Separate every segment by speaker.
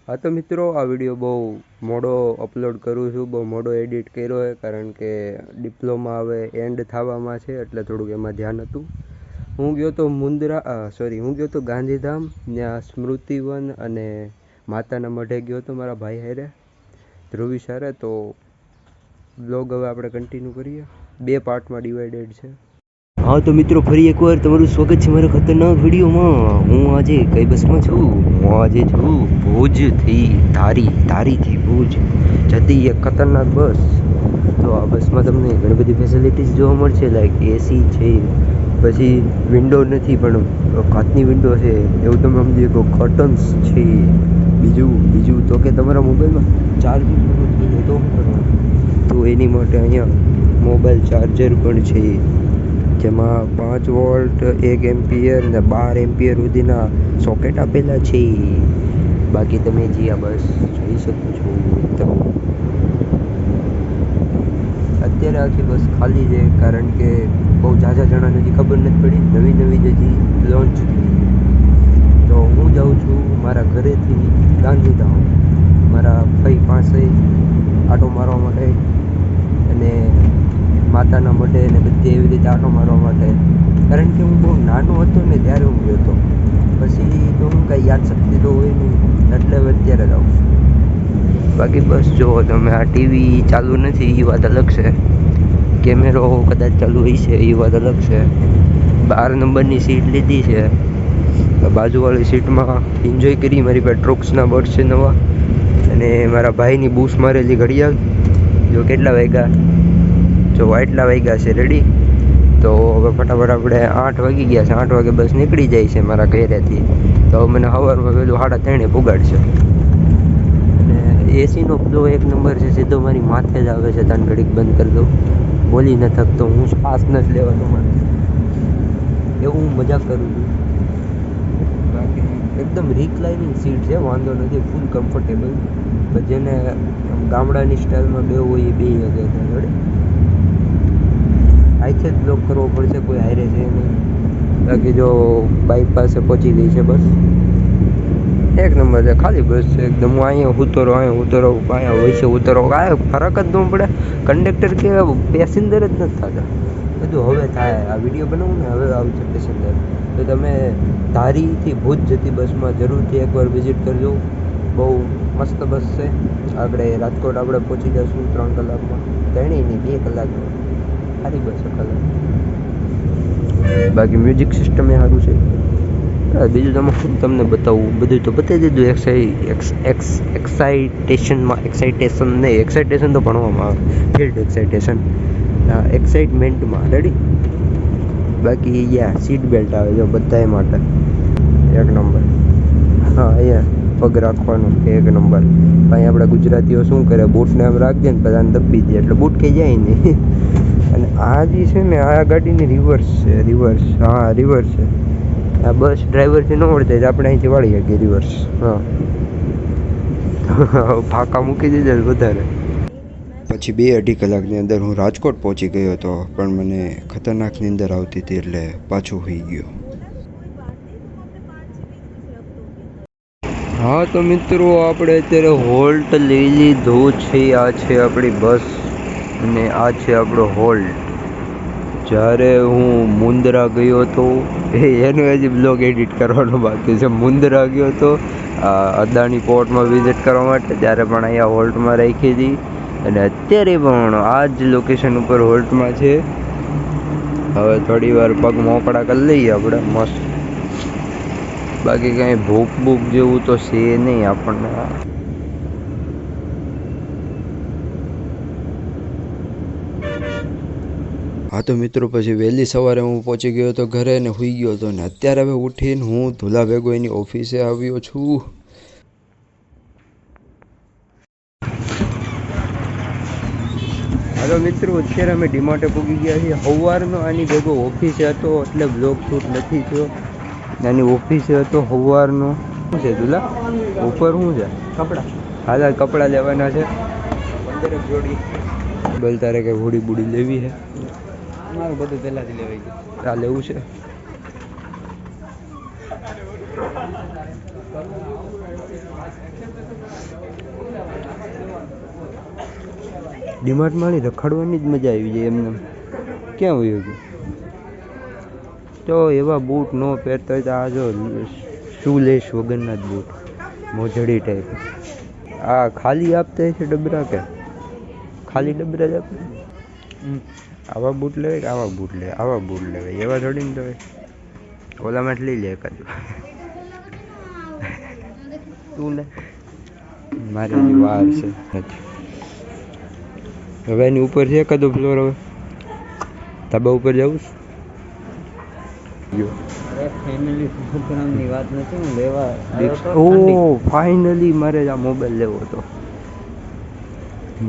Speaker 1: હા તો મિત્રો, આ વિડીયો બહુ મોડો અપલોડ કરું છું, બહુ મોડો એડિટ કર્યો છે, કારણ કે ડિપ્લોમા હવે એન્ડ થવામાં છે, એટલે થોડુંક એમાં ધ્યાન હતું. હું ગયો તો હું ગયો તો ગાંધીધામ, ત્યાં સ્મૃતિવન અને માતાના મઢે ગયો તો મારા ભાઈ હારે, ધ્રુવી સારે. તો બ્લોગ હવે આપણે કન્ટિન્યુ કરીએ, 2 પાર્ટમાં ડિવાઇડેડ છે. હા તો મિત્રો, ફરી એકવાર તમારું સ્વાગત છે મારા ખતરનાક વિડીયોમાં. હું આજે કઈ બસમાં છું? હું આજે છું ભુજથી ધારીથી ભુજ જતી એક ખતરનાક બસ. તો આ બસમાં તમને ઘણી બધી ફેસિલિટીઝ જોવા મળશે, લાઈક એસી છે, પછી વિન્ડો નથી પણ કાચની વિન્ડો છે, એવું તમે સમજી શકો. કર્ટન્સ છે. બીજું તો કે તમારા મોબાઈલમાં ચાર્જિંગ થઈ જાય તો શું કરવાનું? તો એની માટે અહીંયા મોબાઈલ ચાર્જર પણ છે, જેમાં 5 વોલ્ટ, 1 એમ્પિયર ને 12 એમ્પિયર સુધીના સોકેટ આપેલા છે. બાકી તમે જે આ બસ જોઈ શકો છો મિત્રો, અત્યારે આખી બસ ખાલી છે, કારણ કે બહુ ઝાઝા જણાને હજી ખબર નથી પડી, નવી જ હજી લોન્ચ થઈ. તો હું જાઉં છું મારા ઘરેથી ગાંધીધામ, મારા ભાઈ પાસે આટો મારવા માટે, અને માતાના મઢે ને બધી એવી રીતે આટો મારવા માટે. કારણ કે હું બહુ નાનો હતો ને ત્યારે હું ગયો હતો, પછી તો હું કાંઈ યાદશક્તિ તો હોય નહીં, એટલે અત્યારે જ આવું છું. બાકી બસ જુઓ તમે, આ ટીવી ચાલુ નથી એ વાત અલગ છે, કેમેરો કદાચ ચાલુ હોય છે એ વાત અલગ છે. 12 નંબરની સીટ લીધી છે, બાજુવાળી સીટમાં એન્જોય કરી. મારી પાસે ટ્રોક્સના બર્ડ્સ છે નવા, અને મારા ભાઈની બૂસ મારેલી ઘડિયાળ. જો કેટલા વાગ્યા, જો એટલા વાગ્યા છે, રેડી. તો હવે ફટાફટ આપણે 8 વાગી ગયા છે, 8 વાગે બસ નીકળી જાય છે મારા ઘરેથી. તો મને સવારમાં વહેલું 3:30 પુગાડશે. અને એસીનો ફ્લો 1 નંબર છે, સીધો મારી માથે જ આવે છે. તને ઘડીક બંધ કરી દઉં, બોલી ન થકતો, હું શ્વાસ નથી લેવાનો મને, એવું હું મજાક કરું છું. બાકી એકદમ રિક્લાઇનિંગ સીટ છે, વાંધો નથી, ફૂલ કમ્ફર્ટેબલ. જેને ગામડાની સ્ટાઇલમાં બેવું હોય એ બેસી શકે છે. જોડે અહીંથી જ બ્લોક કરવો પડશે, કોઈ હારે છે નહીં. બાકી જો બાઇક પાસે પહોંચી ગઈ છે બસ, 1 નંબર છે, ખાલી બસ છે એકદમ. હું અહીંયા ઉતરો, અહીંયા હોય છે ઉતરો, કાંઈ ફરક જ ન પડે. કંડક્ટર કે પેસેન્જર જ નથી થતા. બધું હવે થાય, આ વિડીયો બનાવું ને હવે આવશે પેસેન્જર. તો તમે ધારીથી ભુજ જતી બસમાં જરૂરથી એકવાર વિઝિટ કરજો. બહુ મસ્ત બસ છે. રાજકોટ આપણે પહોંચી જઈશું 3 કલાકમાં, 3 નહીં 2 કલાકમાં. સારી બસ છે કલર. બાકી મ્યુઝિક સિસ્ટમ એ સારું છે. બીજું તમને બતાવું, બધું તો બતાવી દીધું. એક્સાઇટેશન તો ભણવામાં આવે, ફિલ્ડ એક્સાઇટેશન, એક્સાઇટમેન્ટમાં, રેડી. બાકી સીટ બેલ્ટ આવે જો બધા માટે, 1 નંબર. હા, અહીંયા પગ રાખવાનું 1 નંબર. અહીં આપણે ગુજરાતીઓ શું કરે, બૂટને આમ રાખીએ ને બધાને દબી દે, એટલે બૂટ કંઈ જાય નહીં. અને આ જે છે ને, આ ગાડીની રિવર્સ છે. રિવર્સ છે. આ બસ ડ્રાઈવરથી ન વળતા જ આપણે અહીંથી વાળી શકીએ રિવર્સ. હા, ફાંકા મૂકી દીધા વધારે. પછી 2-2.5 કલાકની અંદર હું રાજકોટ પહોંચી ગયો હતો, પણ મને ખતરનાક નીંદર આવતી હતી, એટલે પાછો હોઈ ગયો. હા તો મિત્રો, આપણે અત્યારે હોલ્ટ લઈ લીધો છે. આ છે આપણી બસ, અને આ છે આપણો હોલ્ટ. જ્યારે હું મુંદ્રા ગયો હતો, એનો હજી બ્લોગ એડિટ કરવાનો બાકી છે. મુંદ્રા ગયો હતો અદાણી પોર્ટમાં વિઝિટ કરવા માટે, ત્યારે પણ અહીંયા હોલ્ટમાં રાખી હતી, અને અત્યારે પણ આ જ લોકેશન ઉપર હોલ્ટમાં છે. હવે થોડી વાર પગ મોકળા કરી લઈએ આપણે મસ્ત. બાકી કાંઈ ભૂખ જેવું તો છે નહીં આપણને. હા તો મિત્રો, પછી વહેલી સવારે હું પહોંચી ગયો હતો ઘરે, ને સૂઈ ગયો હતો. ને અત્યારે હવે ઉઠીને હું ધુલા ભેગો એની ઓફિસે આવ્યો છું. હાલો મિત્રો, અત્યારે અમે ડીમાર્ટે પૂગી ગયા છીએ. સવારનો આની ભેગો ઓફિસે હતો, એટલે બ્લોગ શૂટ નથી થયો. આની ઓફિસે હતો સવારનો. શું છે ધુલા ઉપર? શું છે? કપડાં. હાલ કપડાં લેવાના છે, 15 જોડી. બોલ, તારે કે હોડી બુડી લેવી છે? મારું બધું પહેલાંથી લેવાઈ ગયું. આ લેવું છે? ડીમાર્ટમાં રખડવાની જ મજા આવી જાય એમને. ક્યાં હોય ગયું તો એવા બૂટ ન પહેરતા હોય તો આ જો શૂલેસ વગરના જ બૂટ, મોજડી ટાઈપ. આ ખાલી આપતા છે ડબરા કે ખાલી ડબરા જ આપે? આવા બૂટ લેવાય કે આવા બૂટ લેવાય? આવા બૂટ લેવાય, એવા થોડી ને લેવાય. ઓલામાં જ લઈ લે એકાદ. તું ને મારે હજી વાર છે. હવે એની ઉપર છે એકાદો ફ્લોર. હવે ધાબા ઉપર જવું
Speaker 2: ફેમિલી વાત નથી, હું લેવા
Speaker 1: ઓ ફાઇનલી મારે આ મોબાઈલ લેવો હતો.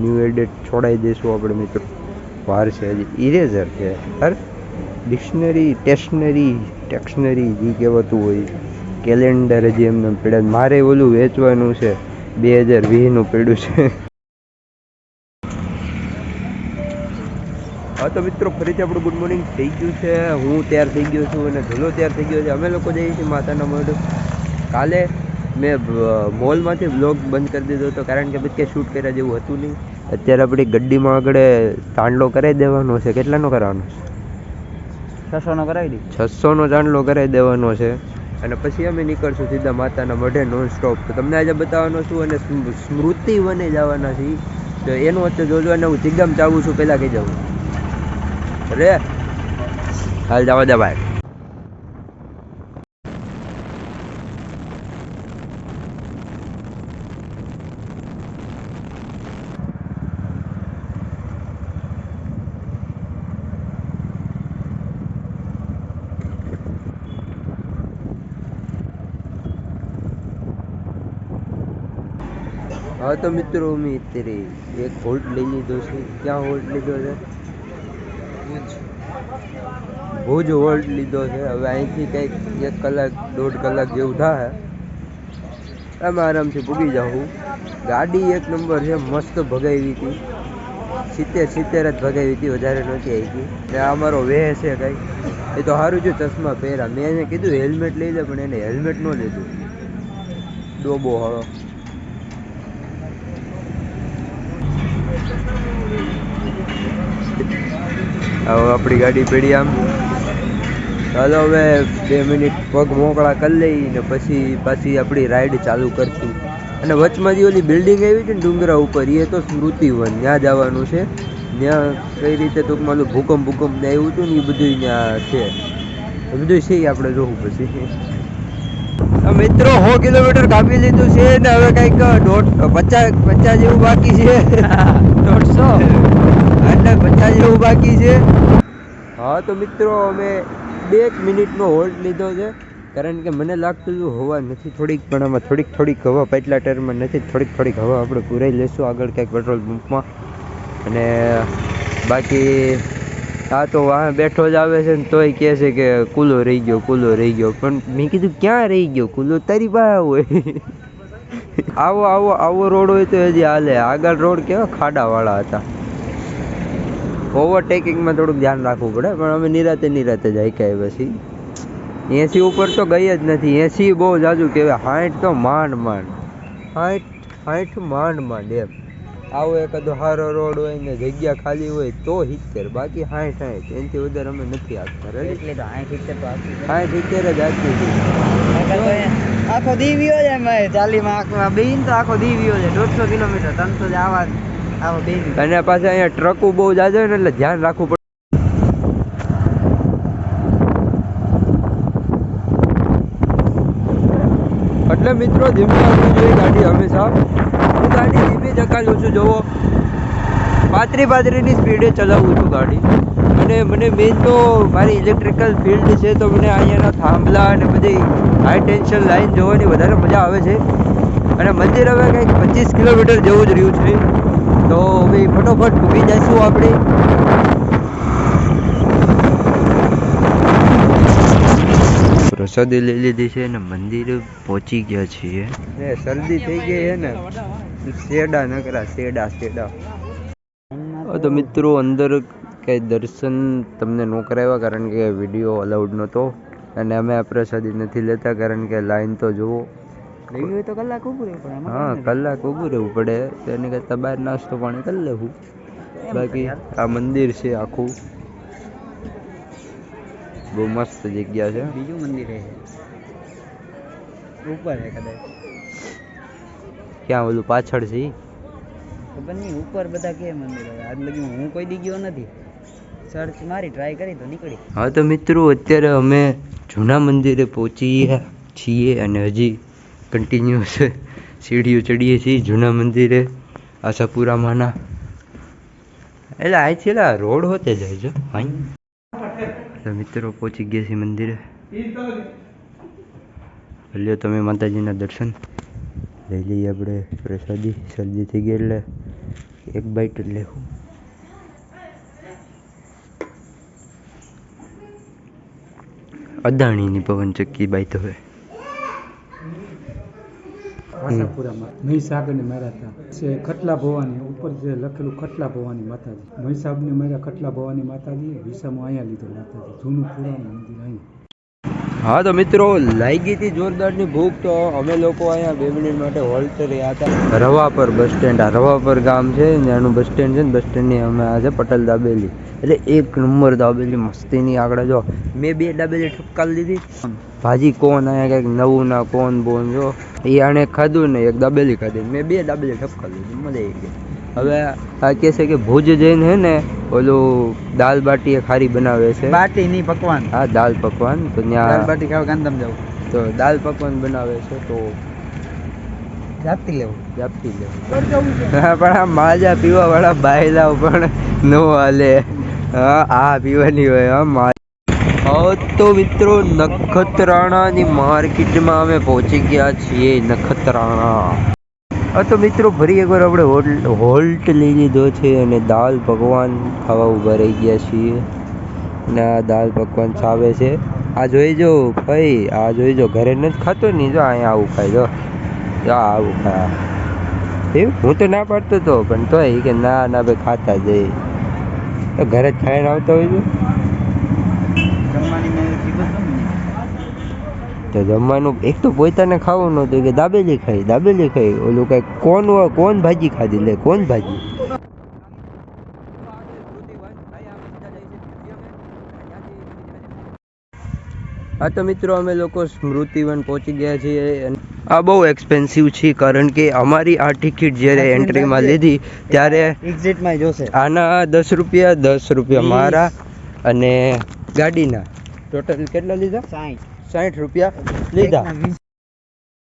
Speaker 1: ન્યૂ એડેટ છોડાઈ દઈશું આપણે મિત્રો. વાર છે હજી. ઇરેઝર છે સર, ડિક્શનરી ટેક્શનરી જે કહેવાતું હોય. કેલેન્ડર હજી એમને પડ્યા. મારે ઓલું વેચવાનું છે, 2020નું પડ્યું છે. હા તો મિત્રો ફરીથી આપણું ગુડ મોર્નિંગ થઈ ગયું છે. હું તૈયાર થઈ ગયો છું અને ધૂલો તૈયાર થઈ ગયો છે. અમે લોકો જઈએ છીએ માતાના મઢ. કાલે મેં મોલમાંથી બ્લોગ બંધ કરી દીધો હતો કારણ કે પછી શૂટ કર્યા જેવું હતું નહીં. અત્યારે આપણી ગड्डीમાં આગળ ચાંદલો કરાવી દેવાનો છે. કેટલાનો કરાવવાનો છે?
Speaker 2: 600નો કરાવી દી.
Speaker 1: 600નો ચાંદલો કરાવી દેવાનો છે અને પછી અમે નીકળશું સીધા માતાના મઢે નોન સ્ટોપ. તો તમને આજે બતાવવાનો છું અને સ્મૃતિ વને જવાના છીએ. તો એનું વચ્ચે જોજો. અને હું ચિગમ ચાવું છું, પહેલાં કહી જાઉં અરે હાલ જવા દે ભાઈ. હા તો મિત્રો અમે અત્યારે એક હોલ્ટ લઈ લીધો છે. ક્યાં હોલ્ટ લીધો છે? ભુજ હોલ્ટ લીધો છે. હવે અહીંથી કંઈક 1 કલાક 1.5 કલાક જેવું થાય. અમે આરામથી પૂગી જાઉં. ગાડી એક નંબર છે, મસ્ત ભગાવી હતી. 70 જ ભગાવી હતી, વધારે નહોતી આવી. ને આ અમારો વેહ છે કંઈક. એ તો સારું જો ચશ્મા પહેર્યા. મેં એને કીધું હેલ્મેટ લઈ લે, પણ એને હેલ્મેટ ન લીધું. ડોબો હળો. હવે આપણી ગાડી પડી આમ. ચાલો હવે 2 મિનિટ પગ મોકળા કરી લઈને પછી પાછી આપણી રાઈડ ચાલુ કરશું. અને વચમાં જે ઓલી બિલ્ડિંગ આવી છે ને ડુંગરા ઉપર, એ તો સ્મૃતિવન. ત્યાં જવાનું છે. ત્યાં કઈ રીતે ટૂંકમાં ભૂકંપ ને આવ્યું હતું ને એ બધું ત્યાં છે. એ બધું છે આપણે જોવું પછી. મિત્રો 100 કિલોમીટર કાપી લીધું છે ને હવે કંઈક 50 જેવું બાકી છે. 150 એટલે 50 જેવું બાકી છે. હા તો મિત્રો અમે 2 મિનિટનો હોલ્ડ લીધો છે કારણ કે મને લાગતું હતું હવા નથી થોડીક, પણ આમાં થોડીક હવા પાટલા ટાયરમાં નથી. થોડીક હવા આપણે પૂરાઈ લેશું આગળ ક્યાંક પેટ્રોલ પંપમાં. અને બાકી આ તો વાહ બેઠો જ આવે છે ને તોય કહે છે કે કૂલો રહી ગયો. પણ મેં કીધું ક્યાં રહી ગયો કૂલો? તારી પાસે હોય. આવો રોડ હોય તો હજી હાલે. આગળ રોડ કેવા ખાડાવાળા હતા. ઓવરટેકિંગમાં થોડુંક ધ્યાન રાખવું પડે. પણ અમે નિરાતે જ હાઈકાય. પછી 80 ઉપર તો ગઈ જ નથી. 80 બહુ જાજુ કહેવાય. 60 તો માંડ 60 એમ. આવો એકાદો સારો રોડ હોય ને જગ્યા ખાલી હોય તો 70, બાકી 60 એનાથી વધારે અમે નથી આપતા.
Speaker 2: એટલે તો 60 તો
Speaker 1: 70 જ આપી છે.
Speaker 2: આખો દીવ્યો છે. મેં 40 આંખમાં બેન તો આખો દીવ્યો છે. 150 કિલોમીટર 300 જ આવો બે.
Speaker 1: અને પાછા અહીંયા ટ્રકો બહુ જાજો ને એટલે ધ્યાન રાખવું પડે. એટલે મિત્રો ધીમે આવવી જોઈએ ગાડી હંમેશા. હું ગાડી ધીમે ચકાલું છું. જોવો 35 ની સ્પીડે ચલાવું છું ગાડી. અને મને મેઇન તો મારી ઇલેક્ટ્રિકલ ફિલ્ડ છે તો મને અહીંયાના થાંભલા અને બધી હાઈ ટેન્શન લાઈન જોવાની વધારે મજા આવે છે. અને મંદિર હવે કંઈક 25 કિલોમીટર જેવું જ રહ્યું છે. તો ભાઈ ફટોફટ પૂગી જઈશું આપણે. પ્રસાદી લઈ લીધી છે અને મંદિર પહોંચી ગયા છીએ. શરદી થઈ ગઈ છે ને, શેડા નકરા શેડા. તો મિત્રો અંદર કંઈ દર્શન તમને ન કરાવ્યા કારણ કે વિડીયો અલાઉડ નહોતો. અને અમે આ પ્રસાદી નથી લેતા કારણ કે લાઈન તો જુઓ.
Speaker 2: લેવી તો કલાક ઊભું રહેવું પડે.
Speaker 1: હા, કલાક ઊભું રહેવું પડે. તો એની કરતાં બહાર નાસ્તો પાણી કરી લેવું. બાકી આ મંદિર છે આખું, બહુ મસ્ત જગ્યા છે.
Speaker 2: બીજું મંદિર છે ઉપર છે કદાચ,
Speaker 1: ક્યાં ઓલું પાછળ છે ઈ?
Speaker 2: ખબર નહીં ઉપર બધા કે મંદિર છે. આજ લગી હું કોઈ દી ગયો નથી, સર્ચ મારી ટ્રાય કરી તો નીકળી.
Speaker 1: હા તો મિત્રો અત્યારે અમે જૂના મંદિરે પહોંચી ગયા છીએ અને હજી કન્ટિન્યુઅસ સીડીઓ ચડીએ છીએ જૂના મંદિરે આશાપુરામાંના. એટલે અહીંથી એટલે રોડ હોતે જાય છે અહીં. તો મિત્રો પહોંચી ગયા છીએ મંદિરે. લ્યો તમે માતાજીના દર્શન લઈ લઈએ આપણે પ્રસાદી. શરદી થઈ ગઈ એટલે એક બાઈટ જ લેવું. અદાણીની પવનચક્કી બાઈટ હવે.
Speaker 3: આશાપુરામાં મહીસાગરની માર્યા હતા છે ખટલા ભવાની ઉપર જે લખેલું ખટલા ભવાની માતાજી. મહીસાગરની માર્યા ખટલા ભવાની માતાજી. વિસામો અહીંયા લીધો માતાજી. જૂનું પુરાણું મંદિર અહીં.
Speaker 1: હા તો મિત્રો લાગી હતી જોરદારની ભૂખ, તો અમે લોકો અહીંયા 2 મિનિટ માટે હોલ્ટ રહ્યા હતા રવાપર બસ સ્ટેન્ડ. આ રવાપર ગામ છે ત્યાંનું બસ સ્ટેન્ડ છે ને, બસ સ્ટેન્ડની અમે આ છે પટેલ દાબેલી. એટલે એક નંબર દાબેલી મસ્તીની. આગળ જો મેં 2 દાબેલી ઠપકારી લીધી. ભાજી કોણ અહીંયા કંઈક નવું ના કોણ બોન જો એ આણે ખાધું ને એક દાબેલી ખાધી. મેં 2 દાબેલી ઠપકારી લીધી, મજા આવી ગઈ. હવે આ કહે છે કે ભુજ જઈને હે ને ઓલું દાલ બાટી એ ખારી બનાવે છે.
Speaker 2: બાટી નહીં પકવાન.
Speaker 1: હા દાલ પકવાન. તો
Speaker 2: દાલ
Speaker 1: ત્યાં
Speaker 2: બાટી ખાવા ગાંધીધામ જાવ
Speaker 1: તો દાલ પકવાન બનાવે છે તો
Speaker 2: જાપતી લેવું.
Speaker 1: જાપતી લેવું. હા પણ આ માજા પીવા વાળા બાયલાઓ પણ નો હાલે. હા આ પીવાની હોય. હા તો મિત્રો નખત્રાણાની માર્કેટમાં અમે પહોંચી ગયા છીએ. નખત્રાણા. હા તો મિત્રો ફરી એકવાર આપણે હોલ્ટ લઈ લીધો છે અને દાલ પકવાન ખાવા ઊભા રહી ગયા છીએ. અને આ દાલ પકવાન ચાવે છે. આ જોઈ જો ભાઈ, આ જોઈ જો ઘરે નથી ખાતો ને, જો અહીંયા આવું ખાય. જો આવું ખાય. એવું હું તો ના પાડતો હતો પણ તોય કે ના ના ભાઈ ખાતા જઈ. તો ઘરે જ ખાઈને આવતા હોય છે.
Speaker 2: જમવાની મેં કીધું હતું ને.
Speaker 1: તો જમવાનું એક તો પોતાને ખાવું નહોતું કે દાબેલી ખાઈ દાબેલી ખાઈ. ઓલું કઈ કોણ ભાજી ખાધી લે કોણ ભાજી. હા તો મિત્રો અમે લોકો સ્મૃતિવન પહોંચી ગયા છીએ. આ બહુ એક્સપેન્સિવ છે કારણ કે અમારી આ ટિકિટ જ્યારે એન્ટ્રીમાં લીધી ત્યારે
Speaker 2: એક્ઝિટમાં જોશે.
Speaker 1: આના 10 રૂપિયા મારા અને ગાડીના ટોટલ કેટલા લીધા? 60 રૂપિયા લીધા.